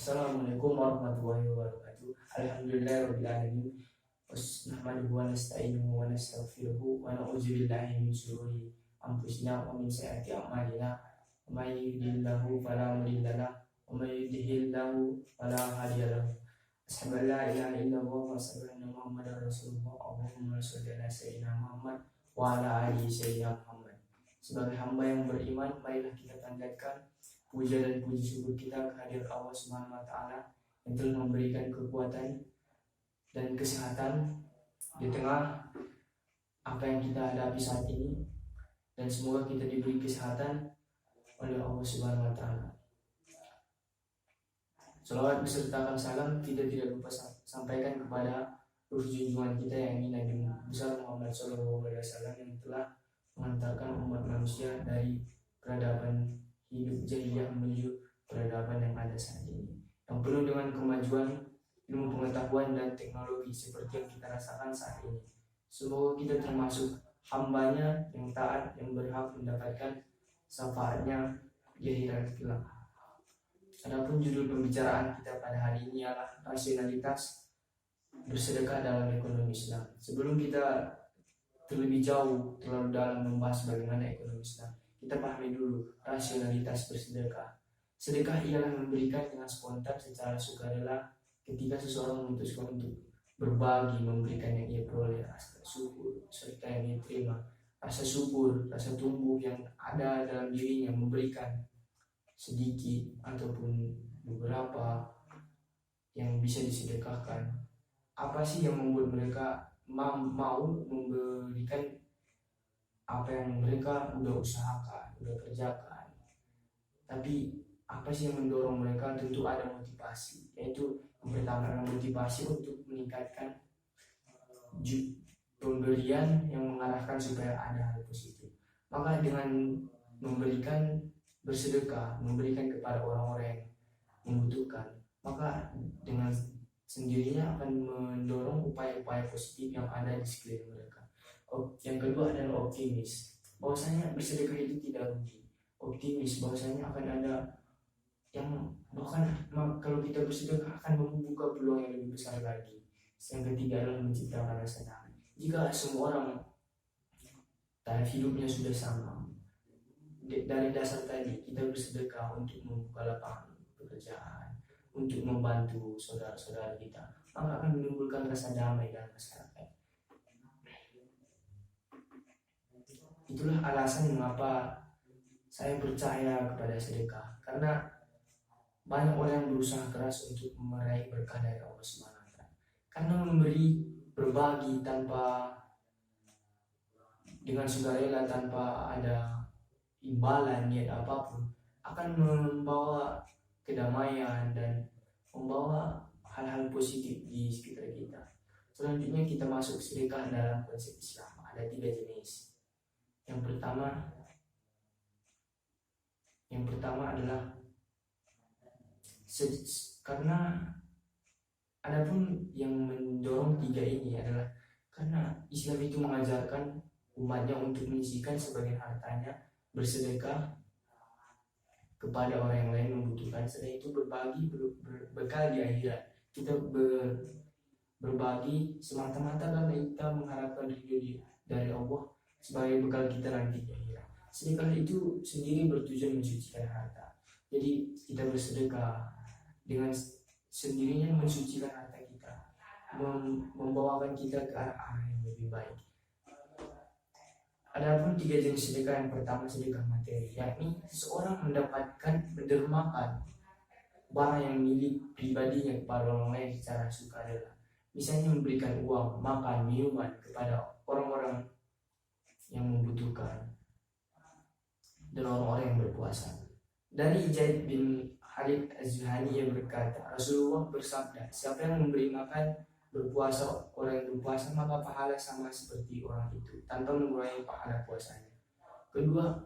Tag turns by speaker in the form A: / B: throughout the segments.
A: Assalamualaikum warahmatullahi wabarakatuh. Alhamdulillahirabbil alamin. Nahmaduhu wa nasta'inuhu wa nastaghfiruhu wa na'udzu billahi min shururi anfusina wa min sayyiati a'malina. May yahdihillahu fala mudilla lahu wa may yudlil fala hadiya lahu. Asyhadu an la ilaha illallah wa asyhadu anna Muhammadar Rasulullah. Allahumma shalli ala sayyidina Muhammad wa ala ali sayyidina Muhammad. Sebagai hamba yang beriman, marilah kita panjatkan puja dan puji syukur kita kehadirat Allah Subhanahu wa taala yang telah memberikan kekuatan dan kesehatan di tengah apa yang kita hadapi saat ini, dan semoga kita diberi kesehatan oleh Allah Subhanahu wa taala. Salawat besertakan salam kita tidak lupa sampaikan kepada ruh junjungan kita yang ini, Nabi besar Muhammad SAW, yang telah mengantarkan umat manusia dari peradaban hidup jahiliyah menuju peradaban yang ada saat ini, yang penuh dengan kemajuan ilmu pengetahuan dan teknologi seperti yang kita rasakan saat ini. Semoga kita termasuk hambanya yang taat, yang berhak mendapatkan syafaatnya di akhirat kelak. Adapun judul pembicaraan kita pada hari ini adalah rasionalitas bersedekah dalam ekonomi Islam. Sebelum kita terlebih jauh terlalu dalam membahas bagaimana ekonomi Islam, kita pahami dulu rasionalitas bersedekah. Sedekah ialah memberikan dengan spontan secara sukarela ketika seseorang memutuskan untuk berbagi, memberikan yang ia peroleh, rasa syukur serta yang ia terima, rasa syukur, rasa tumbuh yang ada dalam dirinya, memberikan sedikit ataupun beberapa yang bisa disedekahkan. Apa sih yang membuat mereka mau memberikan apa yang mereka udah usahakan, udah kerjakan? Tapi apa sih yang mendorong mereka? Tentu ada motivasi, yaitu yang pertama adalah motivasi untuk meningkatkan pemberian yang mengarahkan supaya ada hal positif. Maka dengan memberikan bersedekah, memberikan kepada orang-orang yang membutuhkan, maka dengan sendirinya akan mendorong upaya-upaya positif yang ada di sekeliling mereka. Yang kedua adalah optimis, bahwasanya bersedekah itu tidak rugi. Optimis bahwasanya akan ada yang bahkan kalau kita bersedekah akan membuka peluang yang lebih besar lagi. Yang ketiga adalah menciptakan rasa damai. Jika semua orang taraf hidupnya sudah sama, dari dasar tadi kita bersedekah untuk membuka lapangan pekerjaan, untuk membantu saudara-saudara kita, maka akan menimbulkan rasa damai dalam masyarakat. Itulah alasan mengapa saya percaya kepada sedekah, karena banyak orang yang berusaha keras untuk meraih berkah dari Allah SWT. Karena memberi, berbagi tanpa dengan sukarela, tanpa ada imbalan niat apapun, akan membawa kedamaian dan membawa hal-hal positif di sekitar kita. Selanjutnya kita masuk sedekah dalam konsep Islam. Ada 3 jenis. Yang pertama adalah karena adapun yang mendorong 3 ini adalah karena Islam itu mengajarkan umatnya untuk menyisihkan sebagian hartanya, bersedekah kepada orang yang lain membutuhkan, setelah itu berbagi berbekal di akhirat. Kita berbagi semata-mata karena kita mengharapkan ridho dari Allah sebagai bekal kita nanti di akhirat. Sedekah itu sendiri bertujuan mensucikan harta. Jadi kita bersedekah dengan sendirinya mensucikan harta kita, membawakan kita ke arah yang lebih baik. Adapun 3 jenis sedekah, yang pertama sedekah materi, yakni seseorang mendermakan barang yang milik pribadinya kepada orang lain secara sukarela. Misalnya memberikan uang, makan, minuman kepada orang-orang yang membutuhkan dan orang-orang yang berpuasa. Dari Zaid bin Khalid Az-Zuhani yang berkata, Rasulullah bersabda, siapa yang memberi makan berpuasa orang yang berpuasa, maka pahala sama seperti orang itu tanpa mengurangi pahala puasanya. Kedua,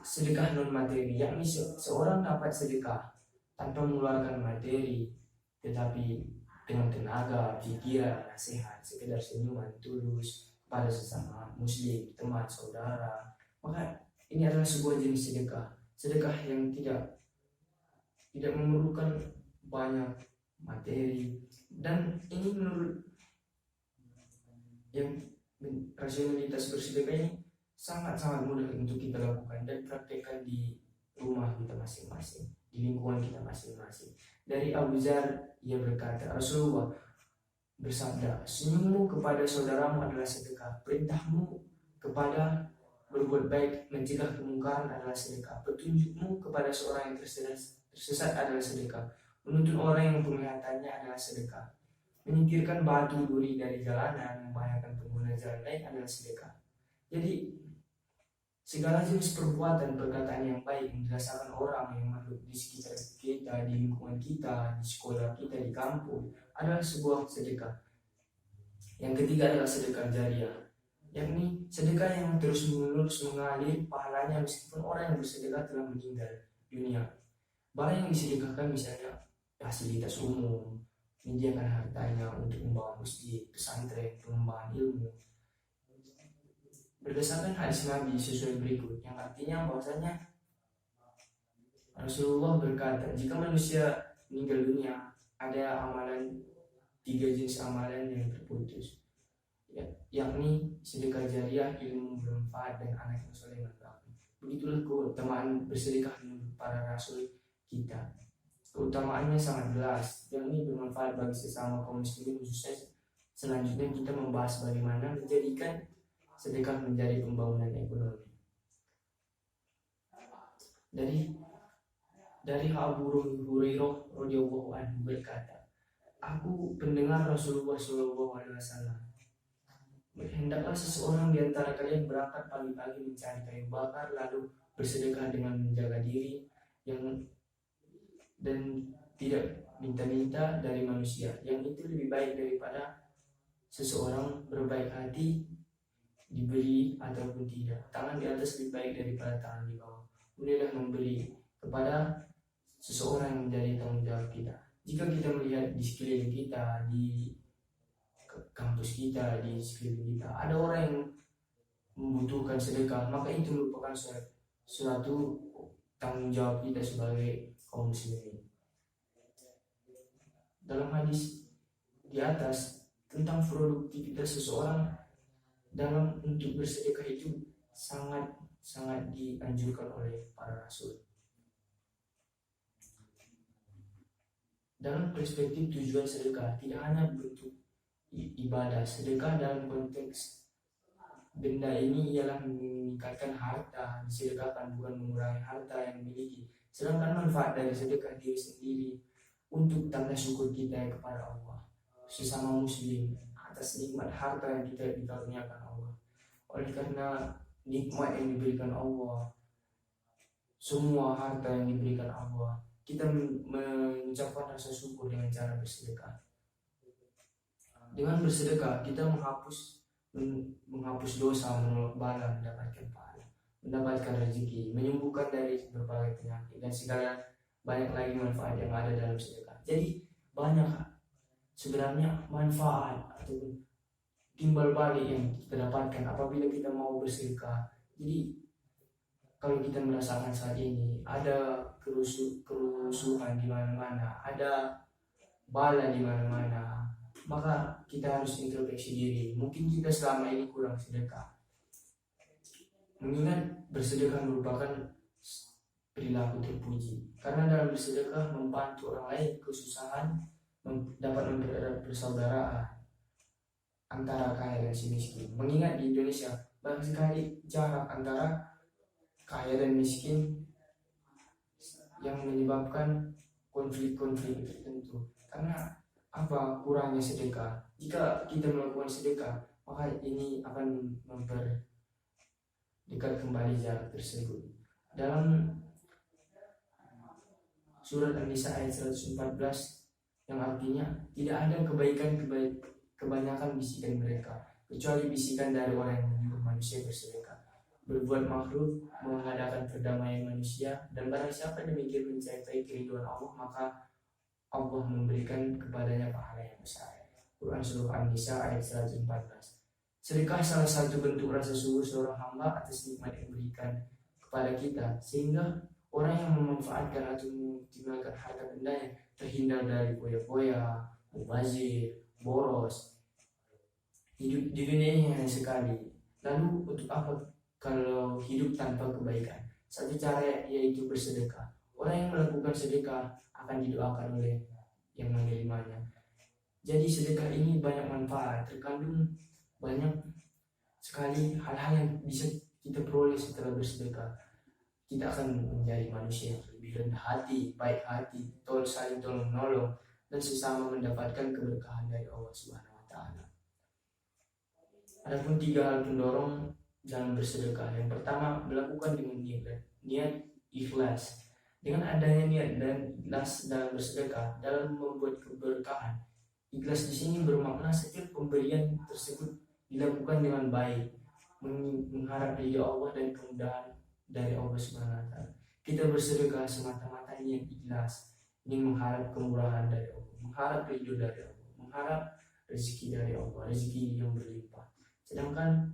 A: sedekah non materi, yakni seorang dapat sedekah tanpa mengeluarkan materi, tetapi dengan tenaga, pikiran, nasihat, sekedar senyuman tulus kepada sesama muslim, teman, saudara, maka ini adalah sebuah jenis sedekah. Sedekah yang tidak memerlukan banyak materi, dan ini menurut yang rasionalitas bersedekah ini sangat-sangat mudah untuk kita lakukan dan praktekkan di rumah kita masing-masing, di lingkungan kita masing-masing. Dari Abu Dzar, ia berkata, Rasulullah bersabda, senyummu kepada saudaramu adalah sedekah, perintahmu kepada berbuat baik mencegah kemungkaran adalah sedekah, petunjukmu kepada seorang yang tersesat adalah sedekah, menuntun orang yang penglihatannya adalah sedekah, menyingkirkan batu duri dari jalanan, membahayakan pengguna jalan lain adalah sedekah. Jadi segala jenis perbuatan perkataan yang baik yang dirasakan orang yang makhluk di sekitar kita, di lingkungan kita, di sekolah kita, di kampung adalah sebuah sedekah. Yang ketiga adalah sedekah jariah, yakni sedekah yang terus menerus mengalir pahalanya meskipun orang yang bersedekah telah meninggal dunia. Barang yang disedekahkan misalnya fasilitas umum, menyediakan hartanya untuk membangun masjid, pesantren, pengembangan ilmu. Berdasarkan hadis Nabi sesuai berikut, yang artinya bahwasanya Rasulullah berkata, jika manusia meninggal dunia, ada amalan 3 jenis amalan yang terputus, yakni sedekah jariah, ilmu bermanfaat, dan anak yang soleh berbakti. Begitulah keutamaan bersedekah menurut para rasul kita. Keutamaannya sangat jelas, yakni bermanfaat bagi sesama kaum muslimin khususnya. Selanjutnya kita membahas bagaimana menjadikan sedekah menjadi pembangunan ekonomi. Dari Abu Hurairah radhiyallahu anhu berkata, aku pendengar Rasulullah sallallahu alaihi wasallam, hendaklah seseorang di antara kalian berangkat pagi-pagi mencari kayu bakar lalu bersedekah dengan menjaga diri dan tidak minta-minta dari manusia. Yang itu lebih baik daripada seseorang berbaik hati diberi ataupun tidak. Tangan di atas lebih baik daripada tangan di bawah. Mulailah memberi kepada seseorang yang menjadi tanggung jawab kita. Jika kita melihat di sekeliling kita, di kampus kita, di sekeliling kita, ada orang yang membutuhkan sedekah, maka itu merupakan suatu tanggung jawab kita sebagai kaum muslimin. Dalam hadis di atas tentang produktivitas seseorang dalam untuk bersedekah itu sangat dianjurkan oleh para rasul. Dalam perspektif tujuan sedekah tidak hanya bentuk ibadah, sedekah dalam konteks benda ini ialah meningkatkan harta, disedekahkan bukan mengurangi harta yang dimiliki. Sedangkan manfaat dari sedekah diri sendiri untuk tanda syukur kita kepada Allah sesama muslim atas nikmat harta yang kita dikaruniakan Allah. Oleh karena nikmat yang diberikan Allah, semua harta yang diberikan Allah, kita mengucapkan rasa syukur dengan cara bersedekah. Dengan bersedekah kita menghapus dosa, menolak bala, mendapatkan pahala, mendapatkan rezeki, menyembuhkan dari berbagai penyakit, dan segala banyak lagi manfaat yang ada dalam sedekah. Jadi banyak sebenarnya manfaat atau timbal balik yang kita dapatkan apabila kita mau bersedekah. Jadi kalau kita merasakan saat ini ada kerusuhan di mana-mana, ada bala di mana-mana, maka kita harus introspeksi diri. Mungkin kita selama ini kurang sedekah. Mengingat bersedekah merupakan perilaku terpuji, karena dalam bersedekah membantu orang lain kesusahan, dapat mempererat persaudaraan antara kaya dan si miskin. Mengingat di Indonesia banyak sekali jarak antara kaya dan miskin yang menyebabkan konflik-konflik tertentu. Karena apa? Kurangnya sedekah. Jika kita melakukan sedekah, maka ini akan memperdekat kembali jarak tersebut. Dalam surat An-Nisa ayat 114 yang artinya tidak ada kebanyakan bisikan mereka kecuali bisikan dari orang yang menyuruh manusia bersedekah, berbuat makruh, mengadakan perdamaian manusia, dan barang siapa demikian mencapai keriduan Allah, maka Allah memberikan kepadanya pahala yang besar. Quran surah An-Nisa ayat 114. Sedekah salah satu bentuk rasa syukur seorang hamba atas nikmat yang diberikan kepada kita, sehingga Orang yang memanfaatkan atau mengoptimalkan harta bendanya terhindar dari foya-foya, mubazir, boros. Hidup di dunia ini hanya sekali. Lalu untuk apa kalau hidup tanpa kebaikan? Satu cara yaitu bersedekah. Orang yang melakukan sedekah akan didoakan oleh yang menerimanya. Jadi sedekah ini banyak manfaat, terkandung banyak sekali hal-hal yang bisa kita peroleh setelah bersedekah. Kita akan menjadi manusia yang lebih rendah hati, baik hati, saling tolong menolong, dan sesama mendapatkan keberkahan dari Allah Subhanahu wa Ta'ala. Adapun 3 hal pendorong dalam bersedekah. Yang pertama, melakukan dengan niat ikhlas. Dengan adanya niat dan ikhlas dalam bersedekah dalam membuat keberkahan. Ikhlas di sini bermakna setiap pemberian tersebut dilakukan dengan baik, mengharap ridha Allah dan kemudahan dari Allah Subhanahu wa Ta'ala. Kita bersedekah semata-mata niat ikhlas, ingin mengharap kemurahan dari Allah, mengharap ridho dari Allah, mengharap rezeki dari Allah, rezeki yang berlimpah. Sedangkan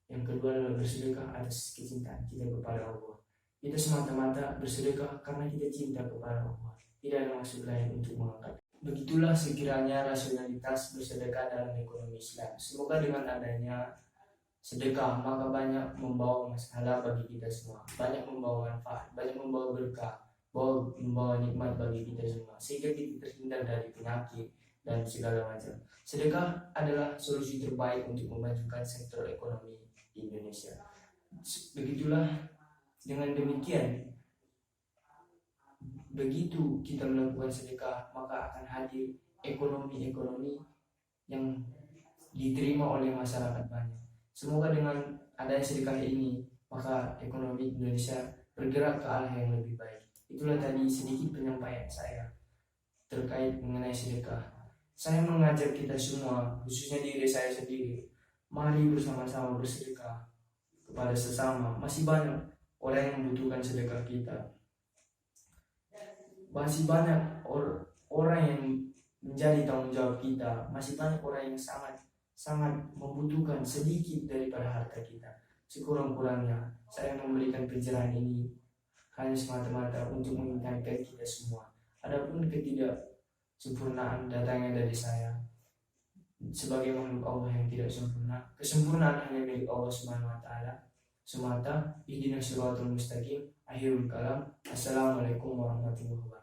A: yang kedua adalah bersedekah atas kecintaan kita kepada Allah. Kita semata-mata bersedekah karena kita cinta kepada Allah. Tidak ada maksud lain untuk mengangkat. Begitulah sekiranya rasionalitas bersedekah dalam ekonomi Islam. Semoga dengan adanya sedekah maka banyak membawa masalah bagi kita semua, banyak membawa manfaat, banyak membawa berkah, membawa nikmat bagi kita semua, sehingga kita terhindar dari penyakit dan segala macam. Sedekah adalah solusi terbaik untuk memajukan sektor ekonomi di Indonesia. Begitulah, dengan demikian, begitu kita melakukan sedekah maka akan hadir ekonomi yang diterima oleh masyarakat banyak. Semoga dengan adanya sedekah ini maka ekonomi Indonesia bergerak ke arah yang lebih baik. Itulah tadi sedikit penyampaian saya terkait mengenai sedekah. Saya mengajak kita semua, khususnya diri saya sendiri, mari bersama-sama bersedekah kepada sesama. Masih banyak orang yang membutuhkan sedekah kita. Masih banyak orang yang menjadi tanggung jawab kita. Masih banyak orang yang sangat membutuhkan sedikit daripada harta kita. Sekurang-kurangnya saya memberikan pencerahan ini hanya semata-mata untuk mengingatkan kita semua. Adapun ketidaksempurnaan datangnya dari saya sebagai makhluk Allah yang tidak sempurna. Kesempurnaan hanya milik Allah Subhanahu wa Ta'ala semata. Ihdinas siratal mustaqim. Akhirul kalam. Assalamualaikum warahmatullahi wabarakatuh.